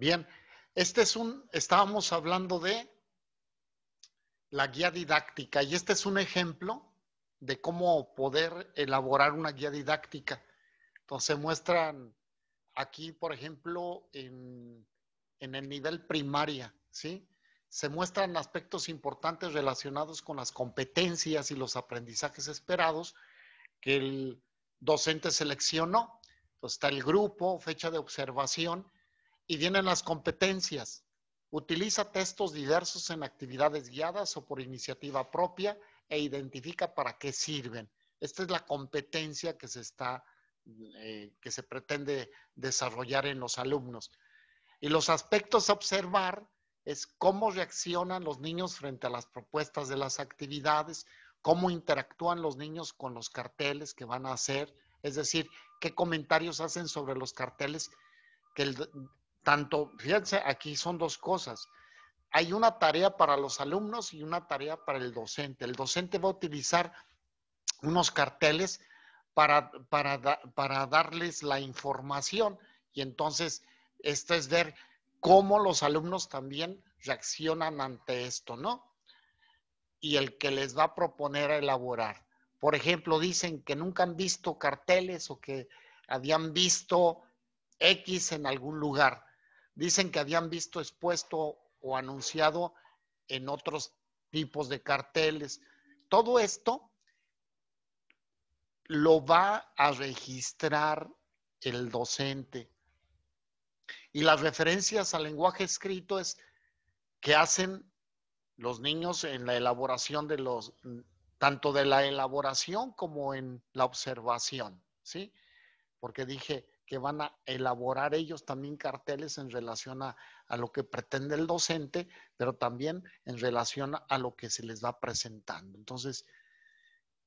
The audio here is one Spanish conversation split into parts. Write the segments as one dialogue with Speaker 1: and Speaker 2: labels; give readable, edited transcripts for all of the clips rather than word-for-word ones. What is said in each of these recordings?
Speaker 1: Bien, estábamos hablando de la guía didáctica y este es un ejemplo de cómo poder elaborar una guía didáctica. Entonces muestran aquí, por ejemplo, en el nivel primaria, ¿sí? Se muestran aspectos importantes relacionados con las competencias y los aprendizajes esperados que el docente seleccionó. Entonces está el grupo, fecha de observación y vienen las competencias. Utiliza textos diversos en actividades guiadas o por iniciativa propia e identifica para qué sirven. Esta es la competencia que se pretende desarrollar en los alumnos. Y los aspectos a observar es cómo reaccionan los niños frente a las propuestas de las actividades, cómo interactúan los niños con los carteles que van a hacer, es decir, qué comentarios hacen sobre los carteles que fíjense, aquí son dos cosas. Hay una tarea para los alumnos y una tarea para el docente. El docente va a utilizar unos carteles para darles la información y entonces esto es ver cómo los alumnos también reaccionan ante esto, ¿no? Y el que les va a proponer a elaborar. Por ejemplo, dicen que nunca han visto carteles o que habían visto X en algún lugar. Dicen que habían visto expuesto o anunciado en otros tipos de carteles. Todo esto lo va a registrar el docente. Y las referencias al lenguaje escrito es que hacen los niños en la elaboración tanto de la elaboración como en la observación, ¿sí? Porque dije que van a elaborar ellos también carteles en relación a lo que pretende el docente, pero también en relación a lo que se les va presentando. Entonces,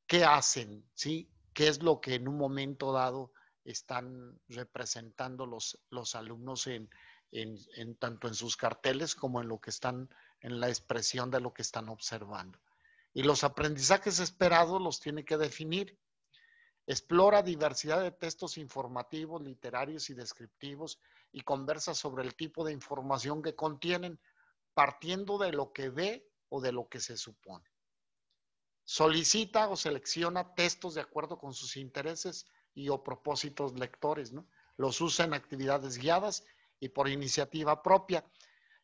Speaker 1: ¿qué hacen? ¿Sí? ¿Qué es lo que en un momento dado están representando los alumnos tanto en sus carteles como en lo que están, en la expresión de lo que están observando? Y los aprendizajes esperados los tiene que definir. Explora diversidad de textos informativos, literarios y descriptivos y conversa sobre el tipo de información que contienen, partiendo de lo que ve o de lo que se supone. Solicita o selecciona textos de acuerdo con sus intereses y o propósitos lectores, ¿no? Los usa en actividades guiadas y por iniciativa propia.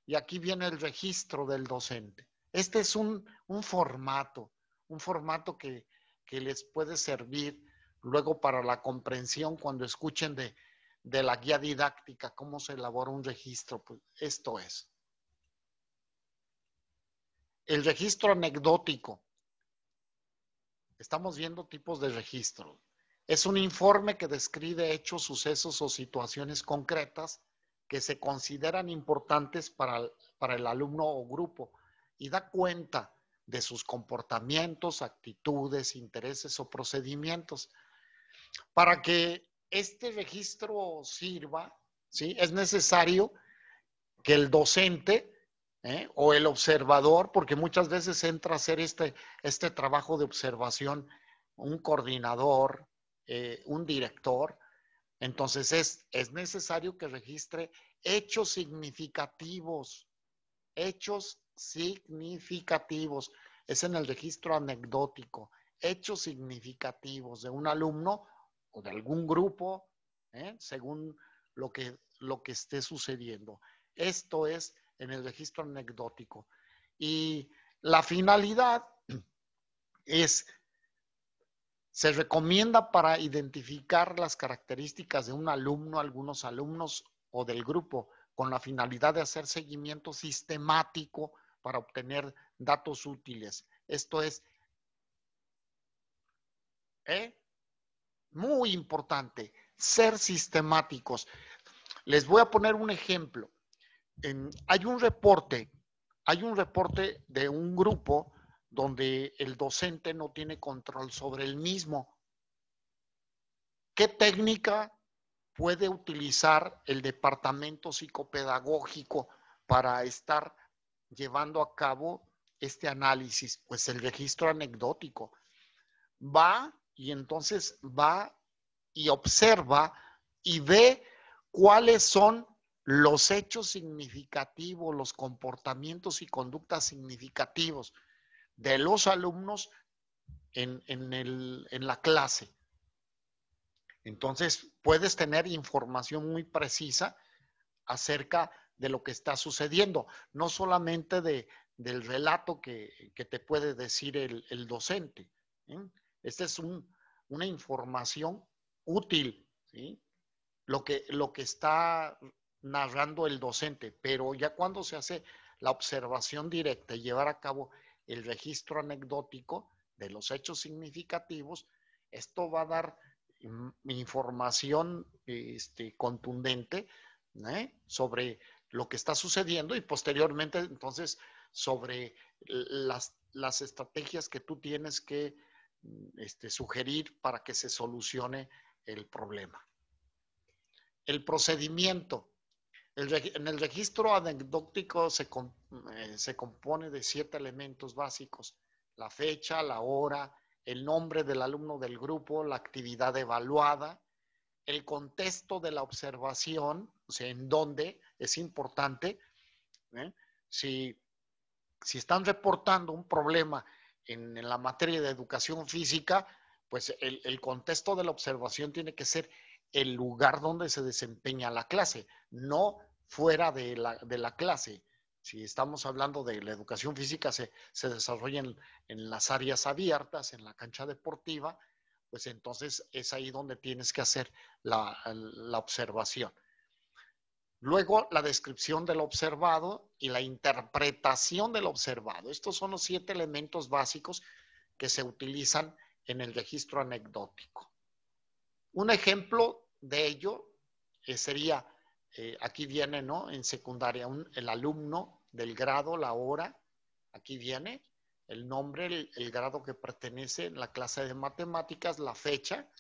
Speaker 1: Y aquí viene el registro del docente. Este es un formato que les puede servir luego para la comprensión cuando escuchen de la guía didáctica, cómo se elabora un registro. Pues esto es. El registro anecdótico. Estamos viendo tipos de registro. Es un informe que describe hechos, sucesos o situaciones concretas que se consideran importantes para el alumno o grupo y da cuenta de sus comportamientos, actitudes, intereses o procedimientos. Para que este registro sirva, ¿sí? Es necesario que el docente o el observador, porque muchas veces entra a hacer este trabajo de observación un coordinador, un director. Entonces es necesario que registre hechos significativos. Hechos significativos. Es en el registro anecdótico. Hechos significativos de un alumno o de algún grupo, según lo que esté sucediendo. Esto es en el registro anecdótico. Y la finalidad se recomienda para identificar las características de un alumno, algunos alumnos o del grupo, con la finalidad de hacer seguimiento sistemático para obtener datos útiles. Esto es muy importante, ser sistemáticos. Les voy a poner un ejemplo. Hay un reporte de un grupo donde el docente no tiene control sobre el mismo. ¿Qué técnica puede utilizar el departamento psicopedagógico para estar llevando a cabo este análisis? Pues el registro anecdótico. Va y observa y ve cuáles son los hechos significativos, los comportamientos y conductas significativos de los alumnos en la clase. Entonces, puedes tener información muy precisa acerca de lo que está sucediendo, no solamente del relato que te puede decir el docente. ¿Sí? Esta es una información útil, ¿sí? Lo que está narrando el docente, pero ya cuando se hace la observación directa y llevar a cabo el registro anecdótico de los hechos significativos, esto va a dar información contundente, sobre lo que está sucediendo y posteriormente entonces sobre las estrategias que tú tienes que sugerir para que se solucione el problema. El procedimiento. En el registro anecdótico se compone de 7 elementos básicos: la fecha, la hora, el nombre del alumno del grupo, la actividad evaluada, el contexto de la observación, o sea, en dónde es importante. Si están reportando un problema en la materia de educación física, pues el contexto de la observación tiene que ser el lugar donde se desempeña la clase, no fuera de la clase. Si estamos hablando de la educación física, se desarrolla en las áreas abiertas, en la cancha deportiva, pues entonces es ahí donde tienes que hacer la observación. Luego, la descripción del observado y la interpretación del observado. Estos son los 7 elementos básicos que se utilizan en el registro anecdótico. Un ejemplo de ello sería, aquí viene, ¿no? En secundaria, el alumno del grado, la hora, aquí viene el nombre, el grado que pertenece, la clase de matemáticas, la fecha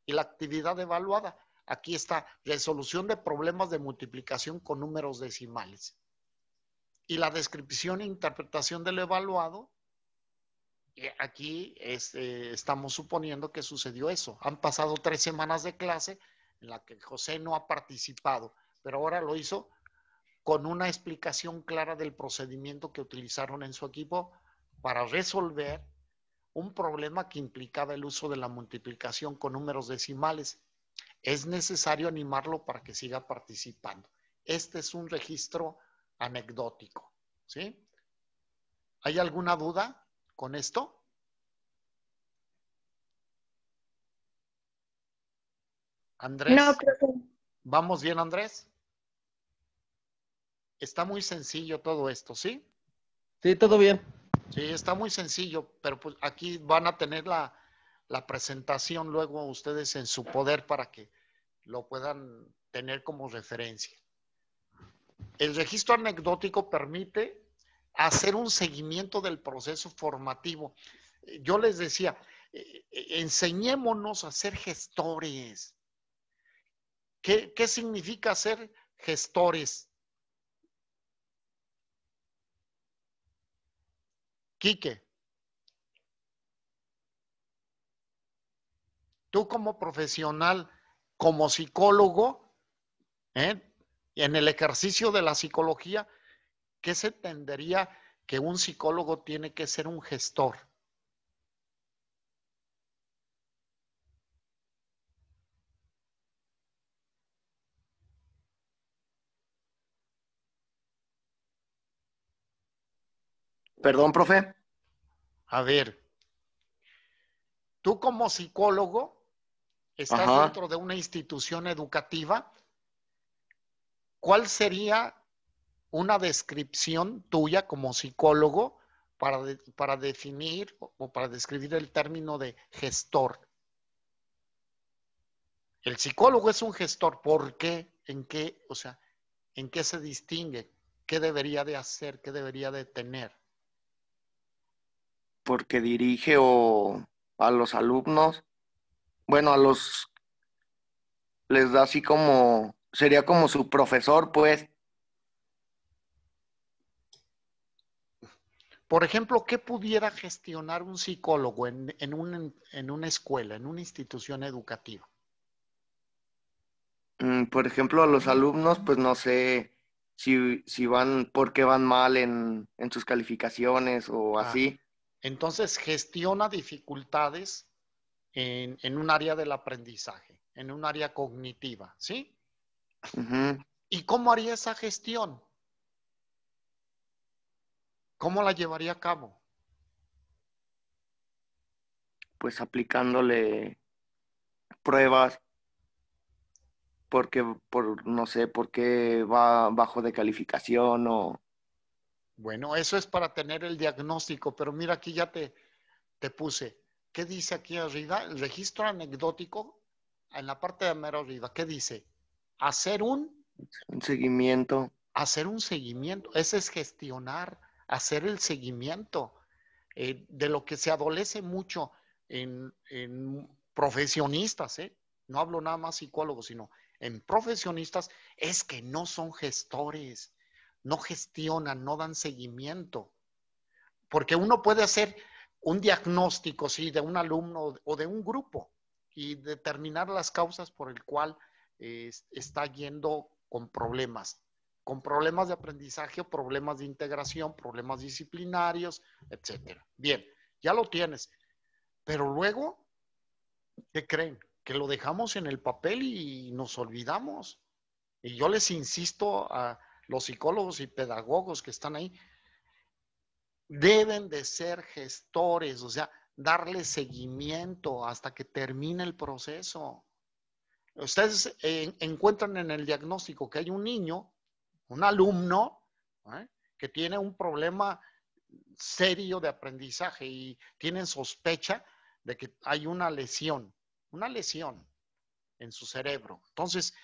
Speaker 1: y la actividad evaluada. Aquí está, resolución de problemas de multiplicación con números decimales. Y la descripción e interpretación del evaluado, aquí estamos suponiendo que sucedió eso. Han pasado 3 semanas de clase en la que José no ha participado, pero ahora lo hizo con una explicación clara del procedimiento que utilizaron en su equipo para resolver un problema que implicaba el uso de la multiplicación con números decimales. Es necesario animarlo para que siga participando. Este es un registro anecdótico, ¿sí? ¿Hay alguna duda con esto? Andrés,
Speaker 2: No, profe.
Speaker 1: ¿vamos bien, Andrés? Está muy sencillo todo esto, ¿sí?
Speaker 3: Sí, todo bien.
Speaker 1: Sí, está muy sencillo, pero pues aquí van a tener la presentación luego ustedes en su poder para que lo puedan tener como referencia. El registro anecdótico permite hacer un seguimiento del proceso formativo. Yo les decía, enseñémonos a ser gestores. ¿Qué significa ser gestores? Quique, tú como profesional, como psicólogo, en el ejercicio de la psicología, ¿qué se entendería que un psicólogo tiene que ser un gestor?
Speaker 3: Perdón, profe.
Speaker 1: A ver, tú como psicólogo estás
Speaker 3: Ajá.
Speaker 1: dentro de una institución educativa. ¿Cuál sería una descripción tuya como psicólogo para definir o para describir el término de gestor? El psicólogo es un gestor. ¿Por qué? ¿En qué? O sea, ¿en qué se distingue? ¿Qué debería de hacer? ¿Qué debería de tener?
Speaker 3: Porque dirige a los alumnos, bueno, les da así como, sería como su profesor, pues.
Speaker 1: Por ejemplo, ¿qué pudiera gestionar un psicólogo en una escuela, en una institución educativa?
Speaker 3: Por ejemplo, a los alumnos, pues no sé si van, por qué van mal en sus calificaciones o
Speaker 1: Ah,
Speaker 3: así.
Speaker 1: entonces gestiona dificultades en un área del aprendizaje, en un área cognitiva, ¿sí?
Speaker 3: Ujú.
Speaker 1: ¿Y cómo haría esa gestión? ¿Cómo la llevaría a cabo?
Speaker 3: Pues aplicándole pruebas porque, no sé, por qué va bajo de calificación o...
Speaker 1: Bueno, eso es para tener el diagnóstico, pero mira, aquí ya te puse. ¿Qué dice aquí arriba? El registro anecdótico, en la parte de mero arriba, ¿qué dice? Hacer
Speaker 3: un seguimiento.
Speaker 1: hacer un seguimiento. Ese es gestionar, hacer el seguimiento de lo que se adolece mucho en profesionistas, ¿eh? No hablo nada más psicólogos, sino en profesionistas, es que no son gestores, no gestionan, no dan seguimiento. Porque uno puede hacer un diagnóstico, sí, de un alumno o de un grupo y determinar las causas por el cual está yendo con problemas de aprendizaje o problemas de integración, problemas disciplinarios, etcétera. Bien, ya lo tienes, pero luego, ¿qué creen? Que lo dejamos en el papel y nos olvidamos. Y yo les insisto a los psicólogos y pedagogos que están ahí, deben de ser gestores, o sea, darle seguimiento hasta que termine el proceso. Ustedes encuentran en el diagnóstico que hay un niño, un alumno, ¿eh? Que tiene un problema serio de aprendizaje y tienen sospecha de que hay una lesión en su cerebro. Entonces,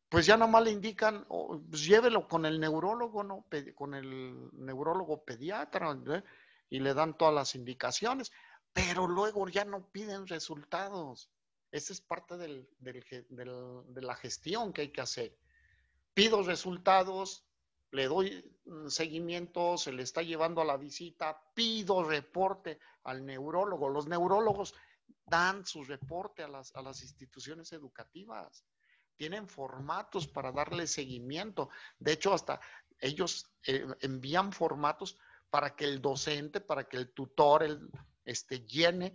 Speaker 1: pues ya nomás le indican, oh, pues llévelo con el neurólogo, ¿no? Con el neurólogo pediatra, ¿eh? Y le dan todas las indicaciones, pero luego ya no piden resultados. Esa es parte de la gestión que hay que hacer. Pido resultados, le doy seguimiento, se le está llevando a la visita, pido reporte al neurólogo. Los neurólogos dan su reporte a las instituciones educativas. Tienen formatos para darle seguimiento. De hecho, hasta ellos envían formatos para que el docente, para que el tutor llene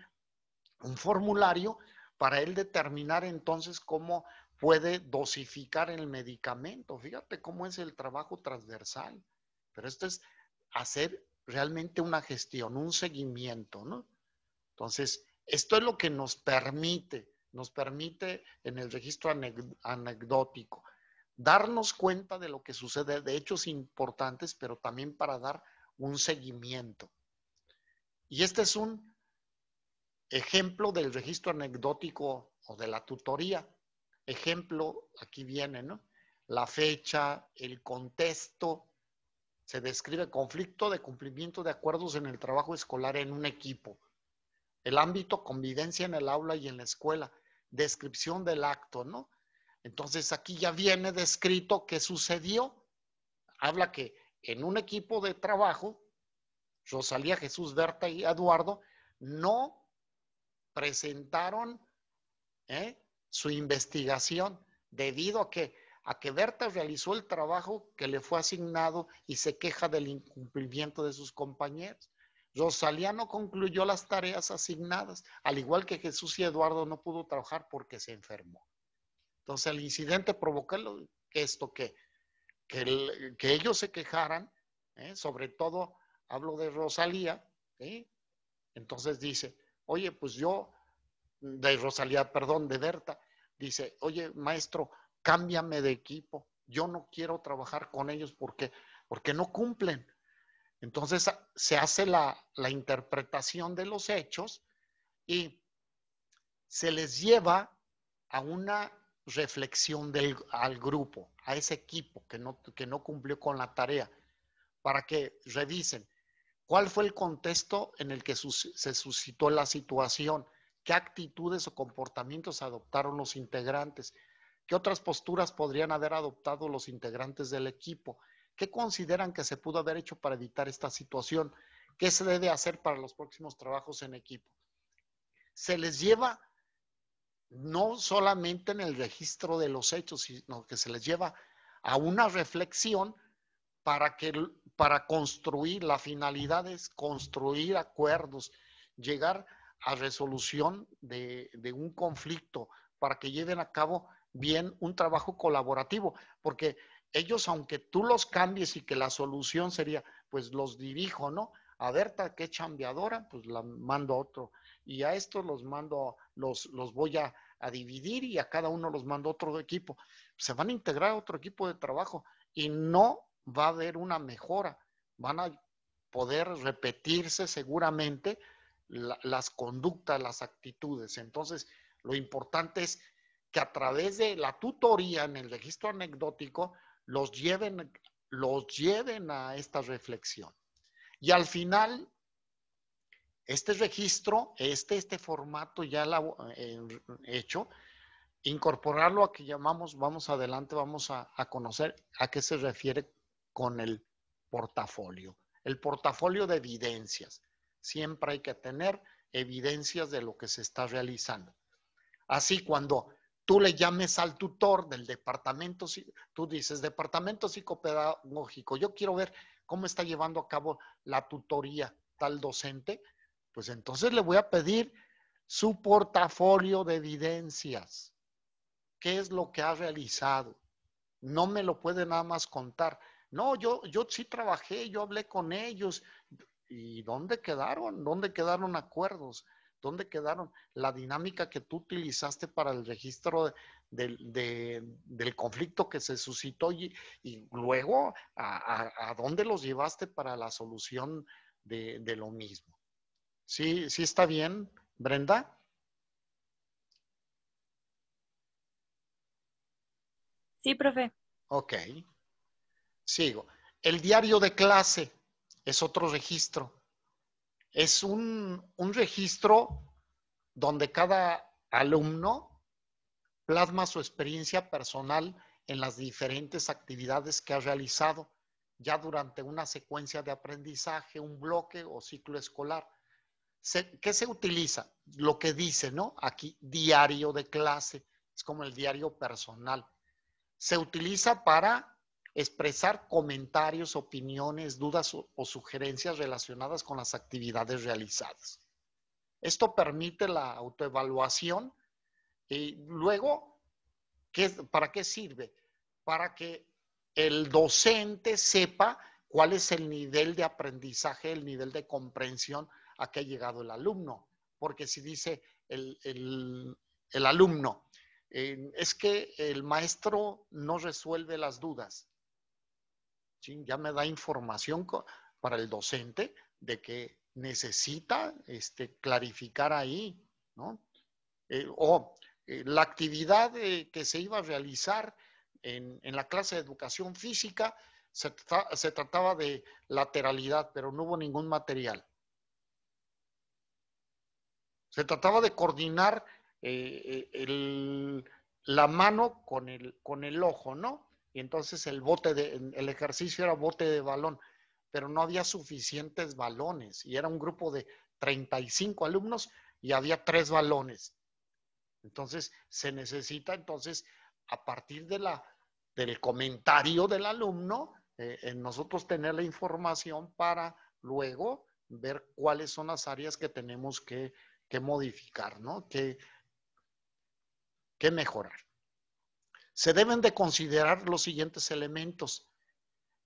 Speaker 1: un formulario para él determinar entonces cómo puede dosificar el medicamento. Fíjate cómo es el trabajo transversal. Pero esto es hacer realmente una gestión, un seguimiento, ¿no? Entonces, esto es lo que nos permite en el registro anecdótico, darnos cuenta de lo que sucede, de hechos importantes, pero también para dar un seguimiento. Y este es un ejemplo del registro anecdótico o de la tutoría. Ejemplo, aquí viene, ¿no? La fecha, el contexto, se describe conflicto de cumplimiento de acuerdos en el trabajo escolar en un equipo. El ámbito, convivencia en el aula y en la escuela. Descripción del acto, ¿no? Entonces aquí ya viene descrito qué sucedió. Habla que en un equipo de trabajo, Rosalía, Jesús, Berta y Eduardo no presentaron su investigación debido a que Berta realizó el trabajo que le fue asignado y se queja del incumplimiento de sus compañeros. Rosalía no concluyó las tareas asignadas, al igual que Jesús y Eduardo no pudo trabajar porque se enfermó. Entonces el incidente provocó esto que ellos se quejaran, sobre todo hablo de Rosalía, entonces dice, oye, pues yo de Rosalía, perdón, de Berta, dice, oye, maestro, cámbiame de equipo, yo no quiero trabajar con ellos porque no cumplen. Entonces se hace la interpretación de los hechos y se les lleva a una reflexión al grupo, a ese equipo que no cumplió con la tarea, para que revisen cuál fue el contexto en el que se suscitó la situación, qué actitudes o comportamientos adoptaron los integrantes, qué otras posturas podrían haber adoptado los integrantes del equipo, qué consideran que se pudo haber hecho para evitar esta situación, qué se debe hacer para los próximos trabajos en equipo. Se les lleva no solamente en el registro de los hechos, sino que se les lleva a una reflexión para construir, la finalidad es construir acuerdos, llegar a resolución de un conflicto, para que lleven a cabo bien un trabajo colaborativo, porque ellos, aunque tú los cambies y que la solución sería, pues los dirijo, ¿no? A Berta, que es chambeadora, pues la mando a otro. Y a estos los mando, los voy a dividir y a cada uno los mando a otro equipo. Se van a integrar a otro equipo de trabajo y no va a haber una mejora. Van a poder repetirse seguramente las conductas, las actitudes. Entonces, lo importante es que a través de la tutoría en el registro anecdótico los lleven a esta reflexión. Y al final, este registro, este formato ya hecho, incorporarlo a que llamamos, vamos adelante, vamos a conocer a qué se refiere con el portafolio. El portafolio de evidencias. Siempre hay que tener evidencias de lo que se está realizando. Así, cuando tú le llames al tutor del departamento, tú dices, departamento psicopedagógico, yo quiero ver cómo está llevando a cabo la tutoría tal docente, pues entonces le voy a pedir su portafolio de evidencias. ¿Qué es lo que ha realizado? No me lo puede nada más contar. No, yo sí trabajé, yo hablé con ellos. ¿Y dónde quedaron? ¿Dónde quedaron acuerdos? ¿Dónde quedaron la dinámica que tú utilizaste para el registro del conflicto que se suscitó y luego a dónde los llevaste para la solución de lo mismo? ¿Sí, sí está bien, Brenda?
Speaker 2: Sí, profe.
Speaker 1: Ok, sigo. El diario de clase es otro registro. Es un registro donde cada alumno plasma su experiencia personal en las diferentes actividades que ha realizado ya durante una secuencia de aprendizaje, un bloque o ciclo escolar. ¿Qué se utiliza? Lo que dice, ¿no? Aquí, diario de clase. Es como el diario personal. Se utiliza para expresar comentarios, opiniones, dudas o sugerencias relacionadas con las actividades realizadas. Esto permite la autoevaluación y luego, ¿para qué sirve? Para que el docente sepa cuál es el nivel de aprendizaje, el nivel de comprensión a que ha llegado el alumno. Porque si dice el alumno, es que el maestro no resuelve las dudas, ¿sí? Ya me da información para el docente de que necesita clarificar ahí, ¿no? La actividad que se iba a realizar en la clase de educación física se trataba de lateralidad, pero no hubo ningún material. Se trataba de coordinar la mano con el ojo, ¿no? Y entonces el ejercicio era bote de balón, pero no había suficientes balones y era un grupo de 35 alumnos y había 3 balones. Entonces se necesita a partir del comentario del alumno, nosotros tener la información para luego ver cuáles son las áreas que tenemos que modificar, ¿no? Que mejorar. Se deben de considerar los siguientes elementos.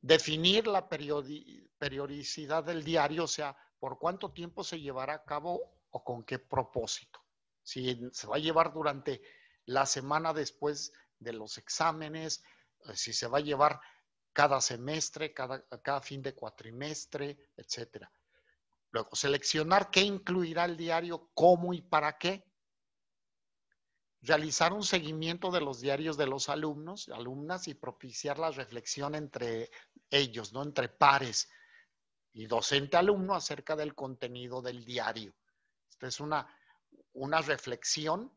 Speaker 1: Definir la periodicidad del diario, o sea, por cuánto tiempo se llevará a cabo o con qué propósito. Si se va a llevar durante la semana después de los exámenes, si se va a llevar cada semestre, cada fin de cuatrimestre, etcétera. Luego, seleccionar qué incluirá el diario, cómo y para qué. Realizar un seguimiento de los diarios de los alumnos, alumnas y propiciar la reflexión entre ellos, ¿no? Entre pares y docente-alumno acerca del contenido del diario. Esta es una reflexión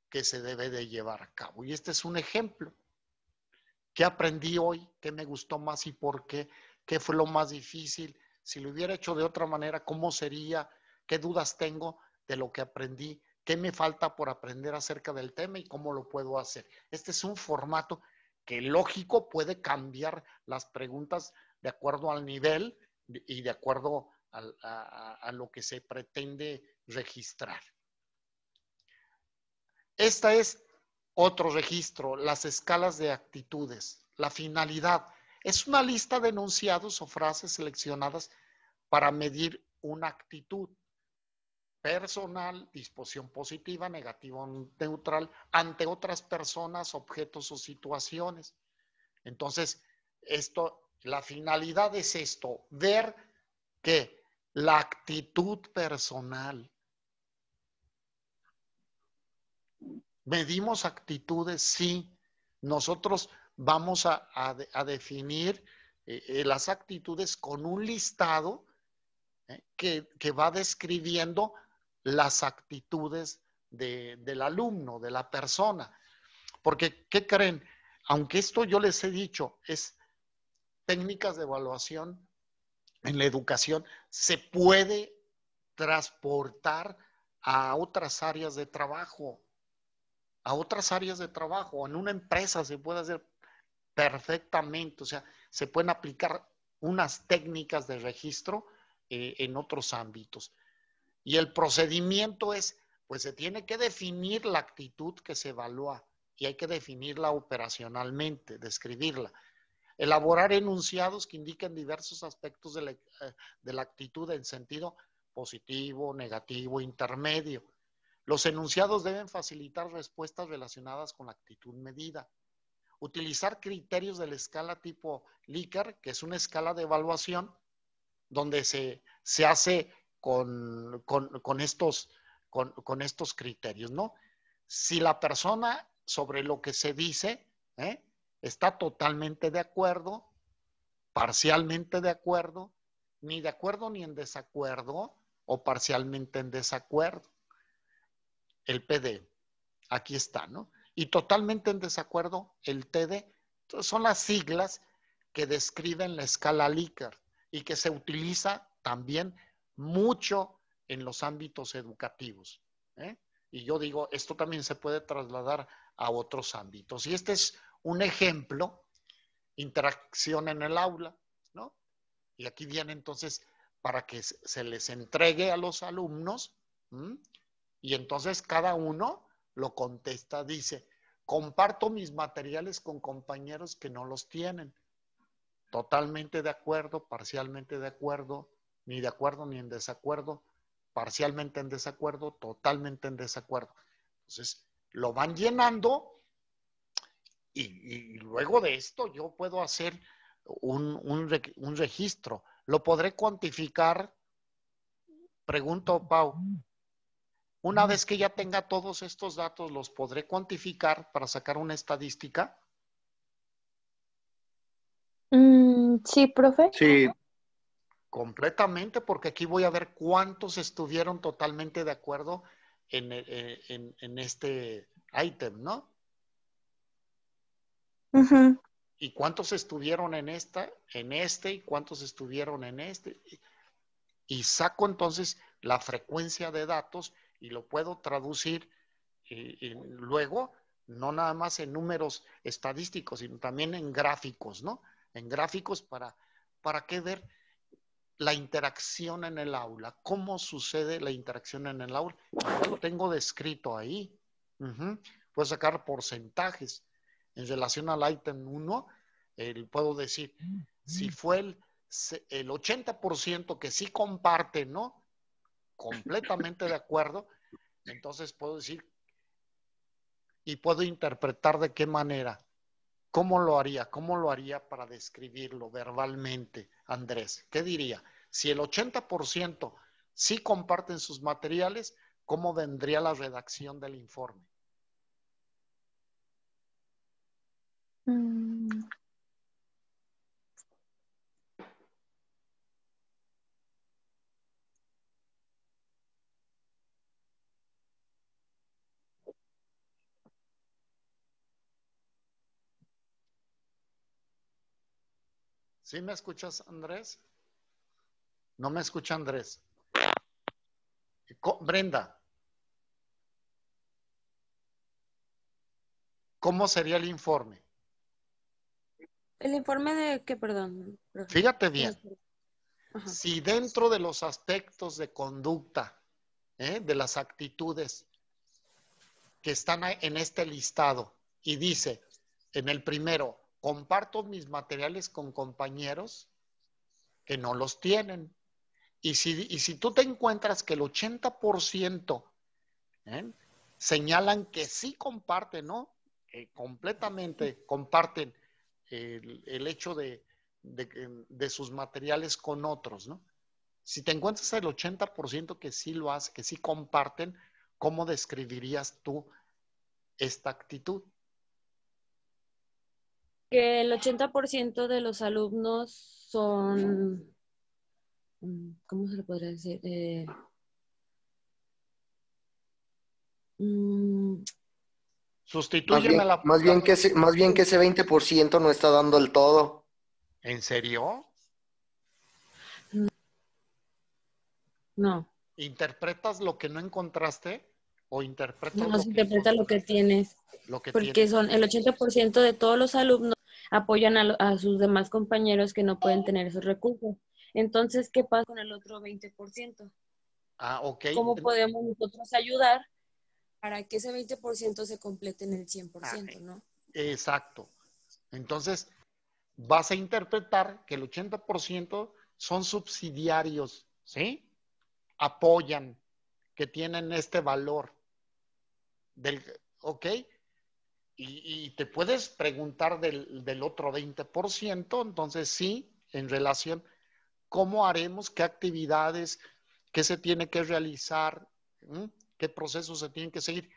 Speaker 1: que se debe de llevar a cabo. Y este es un ejemplo. ¿Qué aprendí hoy? ¿Qué me gustó más y por qué? ¿Qué fue lo más difícil? Si lo hubiera hecho de otra manera, ¿cómo sería? ¿Qué dudas tengo de lo que aprendí qué me falta por aprender acerca del tema y cómo lo puedo hacer. Este es un formato que lógico puede cambiar las preguntas de acuerdo al nivel y de acuerdo a lo que se pretende registrar. Esta es otro registro, las escalas de actitudes. La finalidad es una lista de enunciados o frases seleccionadas para medir una actitud personal, disposición positiva, negativa o neutral ante otras personas, objetos o situaciones. Entonces, la finalidad es esto, ver que la actitud personal, medimos actitudes, sí, nosotros vamos a definir las actitudes con un listado que va describiendo las actitudes del alumno, de la persona. Porque, ¿qué creen? Aunque esto yo les he dicho, es técnicas de evaluación en la educación, se puede transportar a otras áreas de trabajo. En una empresa se puede hacer perfectamente, o sea, se pueden aplicar unas técnicas de registro en otros ámbitos. Y el procedimiento es, pues se tiene que definir la actitud que se evalúa y hay que definirla operacionalmente, describirla. Elaborar enunciados que indiquen diversos aspectos de la actitud en sentido positivo, negativo, intermedio. Los enunciados deben facilitar respuestas relacionadas con la actitud medida. Utilizar criterios de la escala tipo Likert, que es una escala de evaluación, donde se hace con estos criterios, ¿no? Si la persona sobre lo que se dice está totalmente de acuerdo, parcialmente de acuerdo, ni de acuerdo ni en desacuerdo, o parcialmente en desacuerdo. El PD, aquí está, ¿no? Y totalmente en desacuerdo, el TD. Entonces son las siglas que describen la escala Likert y que se utiliza también mucho en los ámbitos educativos. Y yo digo, esto también se puede trasladar a otros ámbitos. Y este es un ejemplo, interacción en el aula, ¿no? Y aquí viene entonces para que se les entregue a los alumnos, y entonces cada uno lo contesta, dice, comparto mis materiales con compañeros que no los tienen. Totalmente de acuerdo, parcialmente de acuerdo, ni en desacuerdo, parcialmente en desacuerdo, totalmente en desacuerdo. Entonces, lo van llenando y luego de esto yo puedo hacer un registro. ¿Lo podré cuantificar? Pregunto, Pau. Una vez que ya tenga todos estos datos, ¿los podré cuantificar para sacar una estadística?
Speaker 2: Sí, profe.
Speaker 3: Sí,
Speaker 1: Completamente, porque aquí voy a ver cuántos estuvieron totalmente de acuerdo en este ítem, ¿no?
Speaker 2: Ujú.
Speaker 1: Y cuántos estuvieron en este, y cuántos estuvieron en este. Y saco entonces la frecuencia de datos y lo puedo traducir y luego, no nada más en números estadísticos, sino también en gráficos, ¿no? En gráficos para qué ver la interacción en el aula, cómo sucede la interacción en el aula. Ya lo tengo descrito ahí. Puedo sacar porcentajes en relación al ítem 1. Puedo decir, si fue el 80% que sí comparte, ¿no? Completamente de acuerdo, entonces puedo decir y puedo interpretar de qué manera. ¿Cómo lo haría? ¿Cómo lo haría para describirlo verbalmente, Andrés? ¿Qué diría? Si el 80% sí comparten sus materiales, ¿cómo vendría la redacción del informe?
Speaker 2: Mm,
Speaker 1: ¿Sí me escuchas, Andrés? ¿No me escucha Andrés? Brenda, ¿cómo sería el informe?
Speaker 2: El informe de qué, perdón, profe.
Speaker 1: Fíjate bien,
Speaker 2: Ajá.
Speaker 1: si dentro de los aspectos de conducta, de las actitudes que están en este listado, y dice en el primero, comparto mis materiales con compañeros que no los tienen. Y si tú te encuentras que el 80% señalan que sí comparten, ¿no? Que completamente comparten el hecho de sus materiales con otros, ¿no? Si te encuentras el 80% que sí lo hace, que sí comparten, ¿cómo describirías tú esta actitud?
Speaker 2: Que el 80% de los alumnos son, ¿cómo se le podría decir? Mm,
Speaker 1: Sustitúyeme la...
Speaker 3: Más bien que ese 20% no está dando el todo.
Speaker 1: ¿En serio?
Speaker 2: no,
Speaker 1: ¿Interpretas lo que no encontraste o interpretas
Speaker 2: no
Speaker 1: lo
Speaker 2: se
Speaker 1: que
Speaker 2: interpreta lo que
Speaker 1: encontraste?
Speaker 2: tienes,
Speaker 1: Lo que
Speaker 2: porque
Speaker 1: tienes.
Speaker 2: son el 80% de todos los alumnos apoyan a sus demás compañeros que no pueden tener esos recursos. Entonces, ¿qué pasa con el otro 20%?
Speaker 1: Ah, ok.
Speaker 2: ¿Cómo podemos nosotros ayudar para que ese 20% se complete en el
Speaker 1: Ah,
Speaker 2: 100%, ¿no?
Speaker 1: exacto. Entonces, vas a interpretar que el 80% son subsidiarios, ¿sí? Apoyan, que tienen este valor ¿ok? Y te puedes preguntar del otro 20%, entonces sí, en relación, ¿cómo haremos? ¿Qué actividades? ¿Qué se tiene que realizar? ¿Mm? ¿Qué procesos se tienen que seguir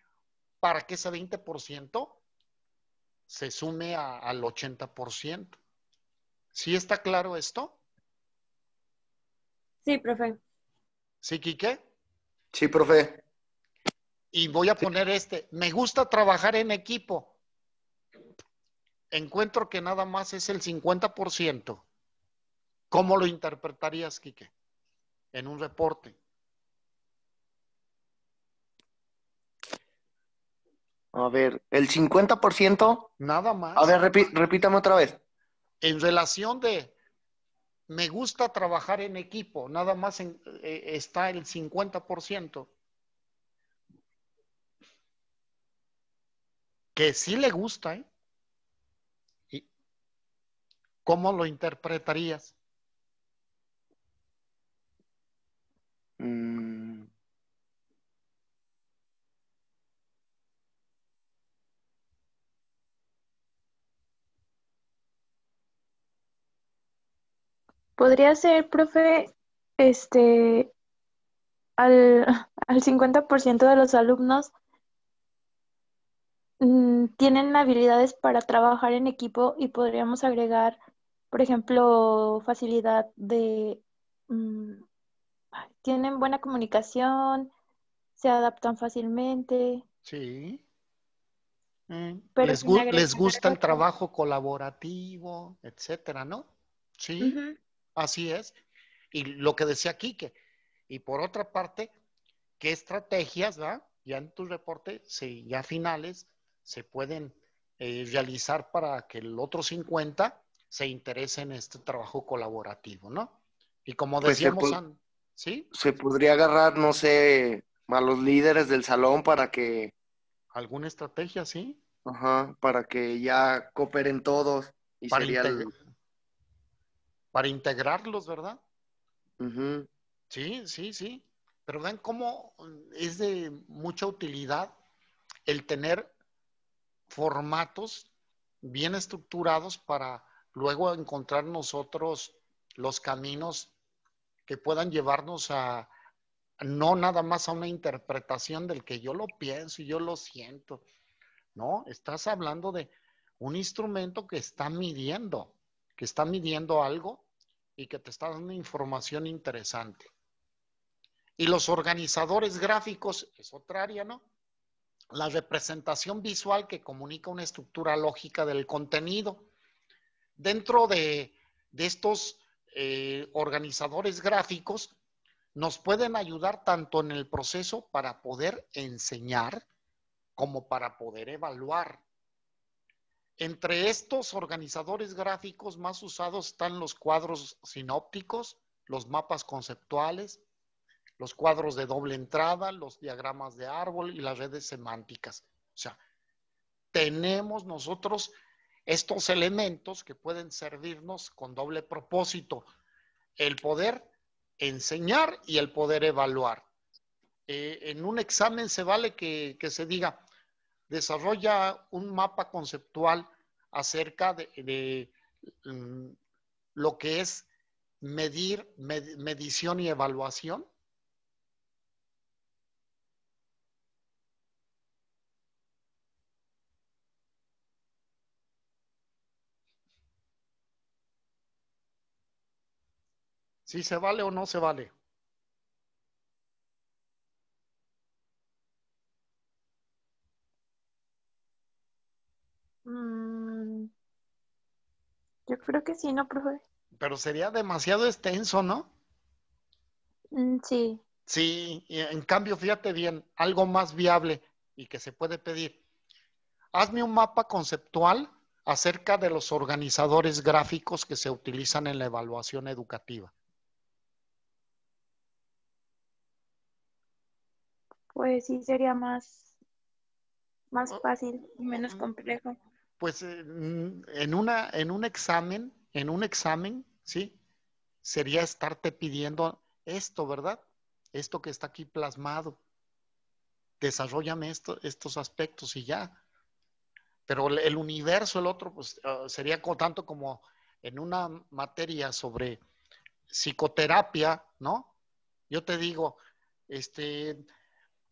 Speaker 1: para que ese 20% se sume al 80%? ¿Sí está claro esto?
Speaker 2: Sí, profe.
Speaker 1: ¿Sí, Quique?
Speaker 3: Sí, profe.
Speaker 1: Y voy a
Speaker 3: Sí.
Speaker 1: poner me gusta trabajar en equipo. Encuentro que nada más es el 50%. ¿Cómo lo interpretarías, Quique? En un reporte.
Speaker 3: A ver, el 50%.
Speaker 1: Nada
Speaker 3: A
Speaker 1: más.
Speaker 3: ver, repítame otra vez.
Speaker 1: En relación me gusta trabajar en equipo, nada más está el 50%. Que sí le gusta, ¿eh? ¿Y cómo lo interpretarías?
Speaker 3: Mm,
Speaker 2: Podría ser, profe, este, al, al 50% de los alumnos tienen habilidades para trabajar en equipo y podríamos agregar, por ejemplo, facilidad de, mm, tienen buena comunicación, se adaptan fácilmente,
Speaker 1: Sí.
Speaker 2: pero sin agregar
Speaker 1: Les gusta el
Speaker 2: otro.
Speaker 1: trabajo colaborativo, etcétera, ¿no? Sí,
Speaker 2: Ujú.
Speaker 1: así es. Y lo que decía Quique. Y por otra parte, ¿qué estrategias, va? Ya en tu reporte, sí, ya finales, se pueden realizar para que el otro 50 se interese en este trabajo colaborativo, ¿no? Y como
Speaker 3: pues
Speaker 1: decíamos, ¿sí?
Speaker 3: se podría agarrar, no sé, a los líderes del salón
Speaker 1: ¿Alguna estrategia, sí?
Speaker 3: ajá, para que ya cooperen todos y
Speaker 1: Para,
Speaker 3: sería
Speaker 1: integ para integrarlos, ¿verdad?
Speaker 3: ujú.
Speaker 1: Sí, sí, sí. Pero ven cómo es de mucha utilidad el tener formatos bien estructurados para luego encontrar nosotros los caminos que puedan llevarnos a no nada más a una interpretación del que yo lo pienso y yo lo siento. No, estás hablando de un instrumento que está midiendo algo y que te está dando información interesante. Y los organizadores gráficos es otra área, ¿no? La representación visual que comunica una estructura lógica del contenido. Dentro de estos organizadores gráficos, nos pueden ayudar tanto en el proceso para poder enseñar como para poder evaluar. Entre estos organizadores gráficos más usados están los cuadros sinópticos, los mapas conceptuales, los cuadros de doble entrada, los diagramas de árbol y las redes semánticas. O sea, tenemos nosotros estos elementos que pueden servirnos con doble propósito, el poder enseñar y el poder evaluar. En un examen se vale que se diga, desarrolla un mapa conceptual acerca de lo que es medición y evaluación. ¿Sí se vale o no se vale?
Speaker 2: Yo creo que sí, ¿no, profe?
Speaker 1: Pero sería demasiado extenso, ¿no?
Speaker 2: Sí.
Speaker 1: Sí, en cambio, fíjate bien, algo más viable y que se puede pedir. Hazme un mapa conceptual acerca de los organizadores gráficos que se utilizan en la evaluación educativa.
Speaker 2: Pues sí, sería más fácil y menos complejo.
Speaker 1: Pues en un examen, ¿sí? Sería estarte pidiendo esto, ¿verdad? Esto que está aquí plasmado. Desarróllame estos aspectos y ya. Pero el universo, el otro, pues sería tanto como en una materia sobre psicoterapia, ¿no? Yo te digo,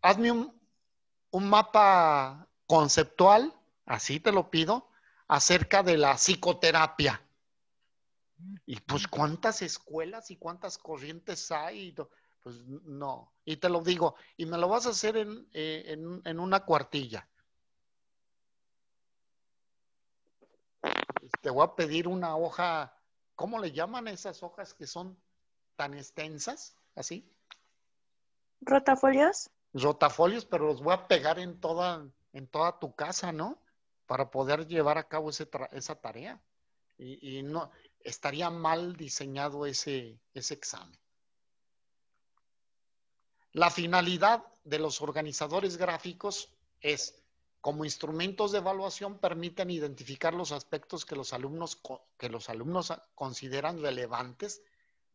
Speaker 1: hazme un mapa conceptual, así te lo pido, acerca de la psicoterapia. Y pues cuántas escuelas y cuántas corrientes hay, pues no. Y te lo digo, y me lo vas a hacer en una cuartilla. Te voy a pedir una hoja, ¿cómo le llaman esas hojas que son tan extensas? Así.
Speaker 2: ¿Rotafolios?
Speaker 1: Rotafolios, pero los voy a pegar en toda tu casa, ¿no? Para poder llevar a cabo esa tarea. Y no, estaría mal diseñado ese examen. La finalidad de los organizadores gráficos es, como instrumentos de evaluación, permiten identificar los aspectos que los alumnos consideran relevantes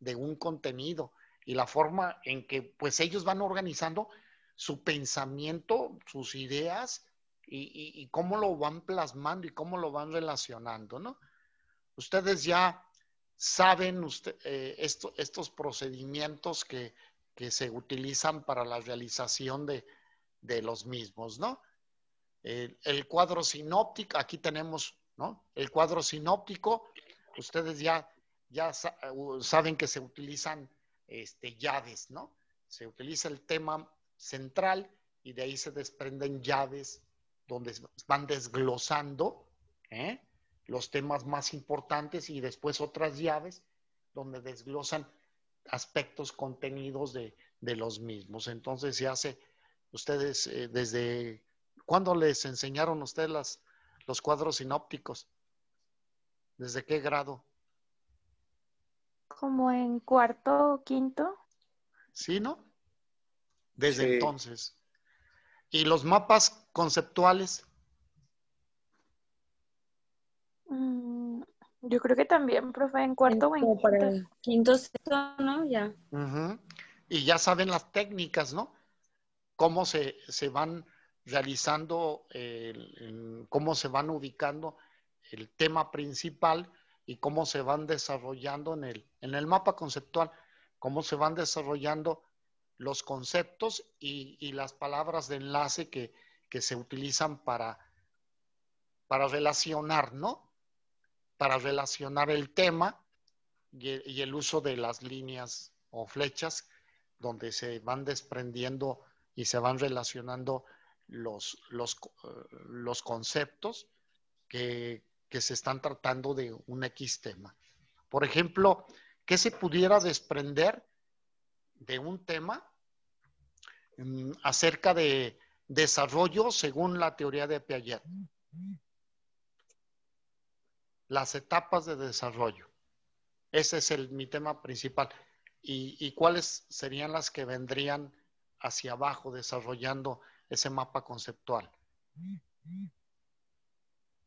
Speaker 1: de un contenido y la forma en que pues ellos van organizando su pensamiento, sus ideas y cómo lo van plasmando y cómo lo van relacionando, ¿no? Ustedes ya saben estos procedimientos que se utilizan para la realización de los mismos, ¿no? El cuadro sinóptico, aquí tenemos, ¿no? El cuadro sinóptico, ustedes ya saben que se utilizan llaves, ¿no? Se utiliza el tema central y de ahí se desprenden llaves donde van desglosando los temas más importantes y después otras llaves donde desglosan aspectos contenidos de los mismos. Entonces se hace, ustedes desde, ¿cuándo les enseñaron a ustedes los cuadros sinópticos? ¿Desde qué grado?
Speaker 2: Como en cuarto o quinto.
Speaker 1: ¿Sí, no? Desde
Speaker 3: Sí.
Speaker 1: entonces. ¿Y los mapas conceptuales?
Speaker 2: Yo creo que también, profe, en cuarto o en
Speaker 4: Como para
Speaker 2: quinto.
Speaker 4: el quinto, sexto, ¿no? Ya.
Speaker 1: Y ya saben las técnicas, ¿no? Cómo se van realizando, cómo se van ubicando el tema principal y cómo se van desarrollando en el mapa conceptual, cómo se van desarrollando los conceptos y las palabras de enlace que se utilizan para relacionar, ¿no? Para relacionar el tema y el uso de las líneas o flechas donde se van desprendiendo y se van relacionando los conceptos que se están tratando de un X tema. Por ejemplo, ¿qué se pudiera desprender de un tema acerca de desarrollo según la teoría de Piaget? las etapas de desarrollo. Ese es mi tema principal. ¿Y cuáles serían las que vendrían hacia abajo desarrollando ese mapa conceptual?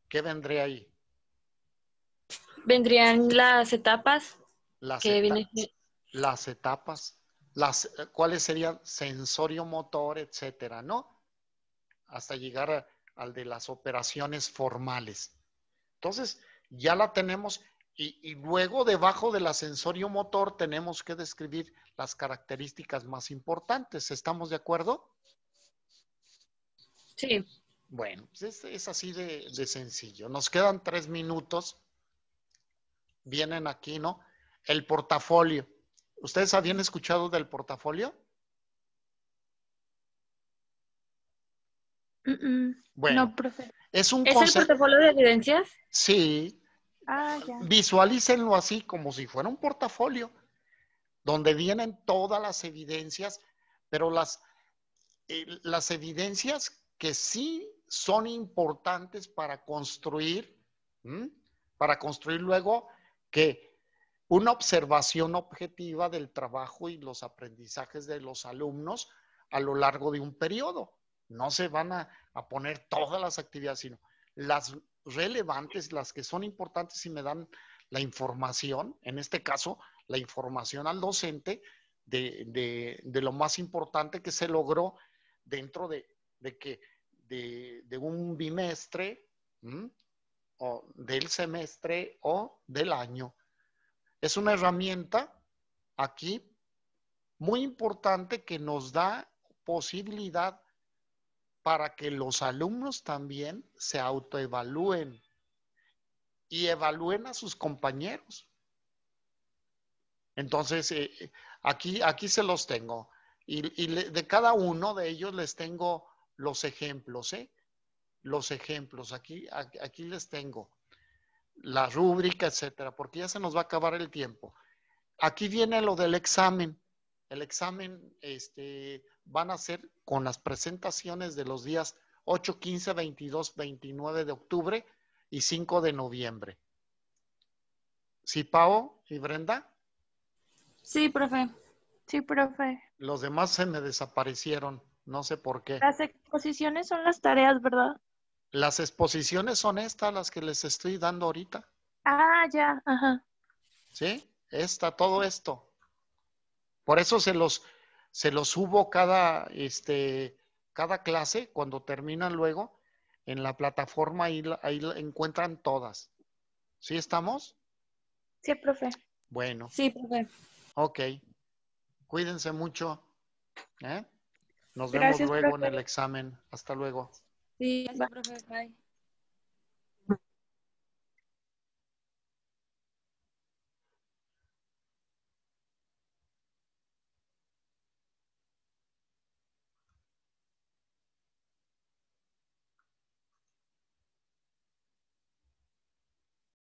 Speaker 1: ¿Qué vendría ahí?
Speaker 4: Vendrían las etapas
Speaker 1: Las,
Speaker 4: que
Speaker 1: eta-
Speaker 4: viene.
Speaker 1: las etapas, cuáles serían sensorio motor, etcétera, ¿no? Hasta llegar al de las operaciones formales. Entonces, ya la tenemos y luego debajo de la sensorio motor tenemos que describir las características más importantes. ¿Estamos de acuerdo?
Speaker 4: Sí.
Speaker 1: Bueno, pues es así de sencillo. Nos quedan 3 minutos. Vienen aquí, ¿no? El portafolio. ¿Ustedes habían escuchado del portafolio? Bueno,
Speaker 2: No, profe.
Speaker 1: es un
Speaker 4: ¿Es el
Speaker 1: concepto.
Speaker 4: portafolio de evidencias?
Speaker 1: Sí,
Speaker 2: Ah, ya.
Speaker 1: visualícenlo así como si fuera un portafolio, donde vienen todas las evidencias, pero las evidencias que sí son importantes para construir, ¿m? Para construir luego que una observación objetiva del trabajo y los aprendizajes de los alumnos a lo largo de un periodo. No se van a poner todas las actividades, sino las relevantes, las que son importantes y me dan la información, en este caso, la información al docente de lo más importante que se logró dentro de un bimestre, ¿m? O del semestre o del año. Es una herramienta aquí muy importante que nos da posibilidad para que los alumnos también se autoevalúen y evalúen a sus compañeros. Entonces, aquí se los tengo. Y de cada uno de ellos les tengo los ejemplos, ¿eh? Los ejemplos. Aquí les tengo la rúbrica, etcétera, porque ya se nos va a acabar el tiempo. Aquí viene lo del examen. El examen van a ser con las presentaciones de los días 8, 15, 22, 29 de octubre y 5 de noviembre. ¿Sí, Pao y Brenda?
Speaker 4: Sí, profe.
Speaker 2: Sí, profe.
Speaker 1: Los demás se me desaparecieron, no sé por qué.
Speaker 2: Las exposiciones son las tareas, ¿verdad?
Speaker 1: Las exposiciones son estas, las que les estoy dando ahorita.
Speaker 2: Ah, ya, ajá.
Speaker 1: ¿Sí? Todo esto. Por eso se los subo cada clase, cuando terminan luego, en la plataforma, ahí encuentran todas. ¿Sí estamos?
Speaker 2: Sí, profe.
Speaker 1: Bueno,
Speaker 4: Sí, profe.
Speaker 1: ok. Cuídense mucho. ¿Eh? Nos vemos
Speaker 2: Gracias,
Speaker 1: luego en
Speaker 2: profe.
Speaker 1: el examen. Hasta luego.
Speaker 4: Sí, gracias, profe. Bye.